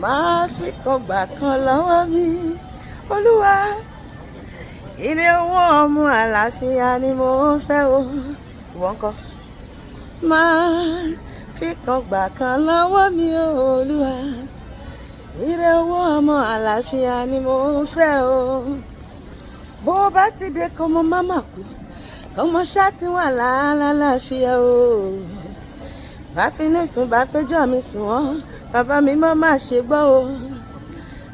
máa fi kan gbà kan lọ́wọ́ mi olúwa ire owó ọmọ àlàáfíà ni mo fẹ́ o ìwọ ńkọ́ máa fi kan gbà kan lọ́wọ́ mi olúwa ire owó ọmọ àlàáfíà ni mo fẹ́ o bó bá ti dé kọ́mọ máma kú kọ́mọ ṣáà ti wà lálàáfíà o bá fi ní fún bá péjọ mi sùn wọ́n bàbá mi má má ṣe gbọ́ o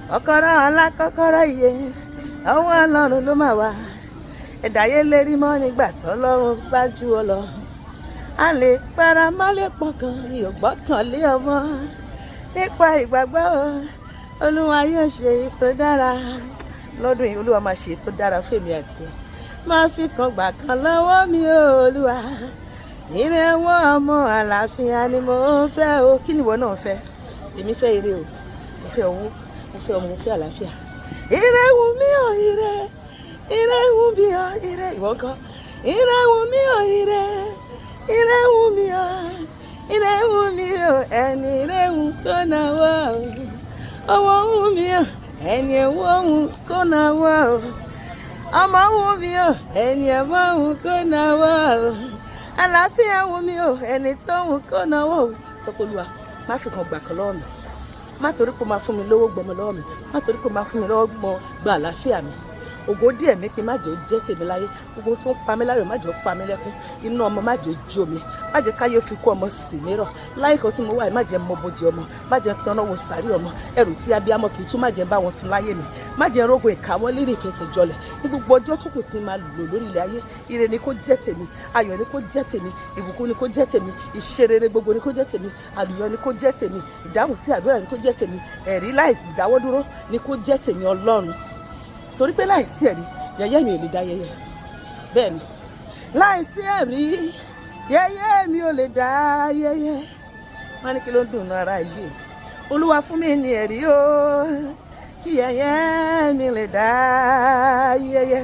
kọ́kọ́rọ́ ọlá kọ́kọ́rọ́ iye ọwọ́ ọlọ́run ló máa wà ẹ̀dá yé lérí mọ́ nígbà tó ọlọ́run bá jù ọ lọ a lè para má lè pọkàn mi ò gbọ́kàn lé ọmọ nípa ìgbàgbọ́ olúwa yóò ṣe èyí tó dára lọ́dún yìí olúwa máa ṣe èyí tó dára fún èmi àti ẹ máa fi kan gbà kan lọ́wọ́ mi olúwa ire owó ọmọ àlàáfíà ni mo fẹ́ o kí ni ìwọ náà fẹ́ èmi fẹ́ ire o mo fẹ́ owó mo fẹ́ ọmọ mo fẹ́ àlàáfíà ire wù mí o ire wù mí o ire ìwọ ńkọ́ ire wù mí o ire wù mí o ire wù mí o ẹni ire wù kó náwó o owó wù mí o ẹni owó wù kó náwó o ọmọ wù mí o ẹni ọmọ wù kó náwó o àlàáfíà wù mí o ẹni tó wù kó náwó o sọ pé olúwa má fi kan gbà kan lọ́wọ́ mi má torí pé ó máa fún mi lówó gbọmọ lọ́wọ́ mi má torí pé ó máa fún mi lọ́wọ́ gba àlàáfíà mi ògo díẹ̀ mi pé má jẹ́ ó jẹ́ tèmi láyé gbogbo tó ń pa mí láyọ̀ má jẹ́ ó pa mí lẹ́kún inú ọmọ má jẹ́ ó jó mi má jẹ́ káyé fi kú ọmọ sí mi rọ̀ láyé kan tí mo wà yìí má jẹ́ mọ bójú ọmọ má jẹ́ tanná wo sàárì ọmọ ẹrù tí abiyamọ kì í tún má jẹ́ bá wọn tún láyé mi má jẹ́ rógo ìkáwọ́ lérí ìfẹsẹ̀jọlẹ̀ ní gbogbo ọjọ́ tó kù tí máa lò lórí ilẹ̀ ayé ire ni kó jẹ́ tèmi ayọ̀ ni kó jẹ́ tèmi ìbùkún ni kó jẹ́ tèmi ìṣerere gbogbo ni kó jẹ́ tèmi àlùyọ ni kó jẹ́ tèmi ìdáhùn sí àdúrà ni kó jẹ́ tèmi ẹ̀rí láì dáwọ́dúró ni kó jẹ́ tèmi ọlọ́run torí pé láìsí ẹ̀rí yẹ̀yẹ́ mi ò lè dá yẹ̀yẹ́ bẹ́ẹ̀ ni láìsí ẹ̀rí yẹ̀yẹ́ mi ò lè dá yẹ̀yẹ́ wọ́n ní kí ló ń dùn ara ìlú olúwa fún mi ní ẹ̀rí o kí yẹ̀yẹ́ mi lè dá yẹ̀yẹ́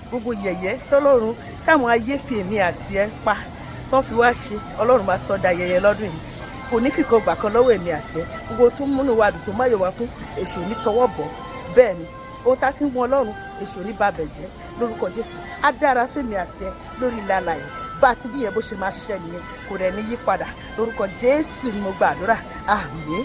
gbogbo yẹ̀yẹ́ tọ́lọ́run táwọn ayé fi èmi àti ẹ pa tán fi wá ṣe ọlọ́run máa sọ dá yẹ̀yẹ́ lọ́dún yìí kò ní fìkan gbà kan lọ́wọ́ èmi àti ẹ gbogbo tó múnú wa dùn tó máyọ̀ wá kún èṣù ní tọwọ́ bọ̀ bẹ́ẹ̀ ni ohun tá a fi ń wọn ọlọ́run èṣù ní bàbẹ̀ jẹ́ lórúkọ jésù á dára fèmí àti ẹ lórí ilẹ̀ alààyè bá a ti bí yẹn bó ṣe máa ṣiṣẹ́ nìyẹn kò rẹ̀ ní yípadà lórúkọ jésù ni mo gbàdúrà àmín.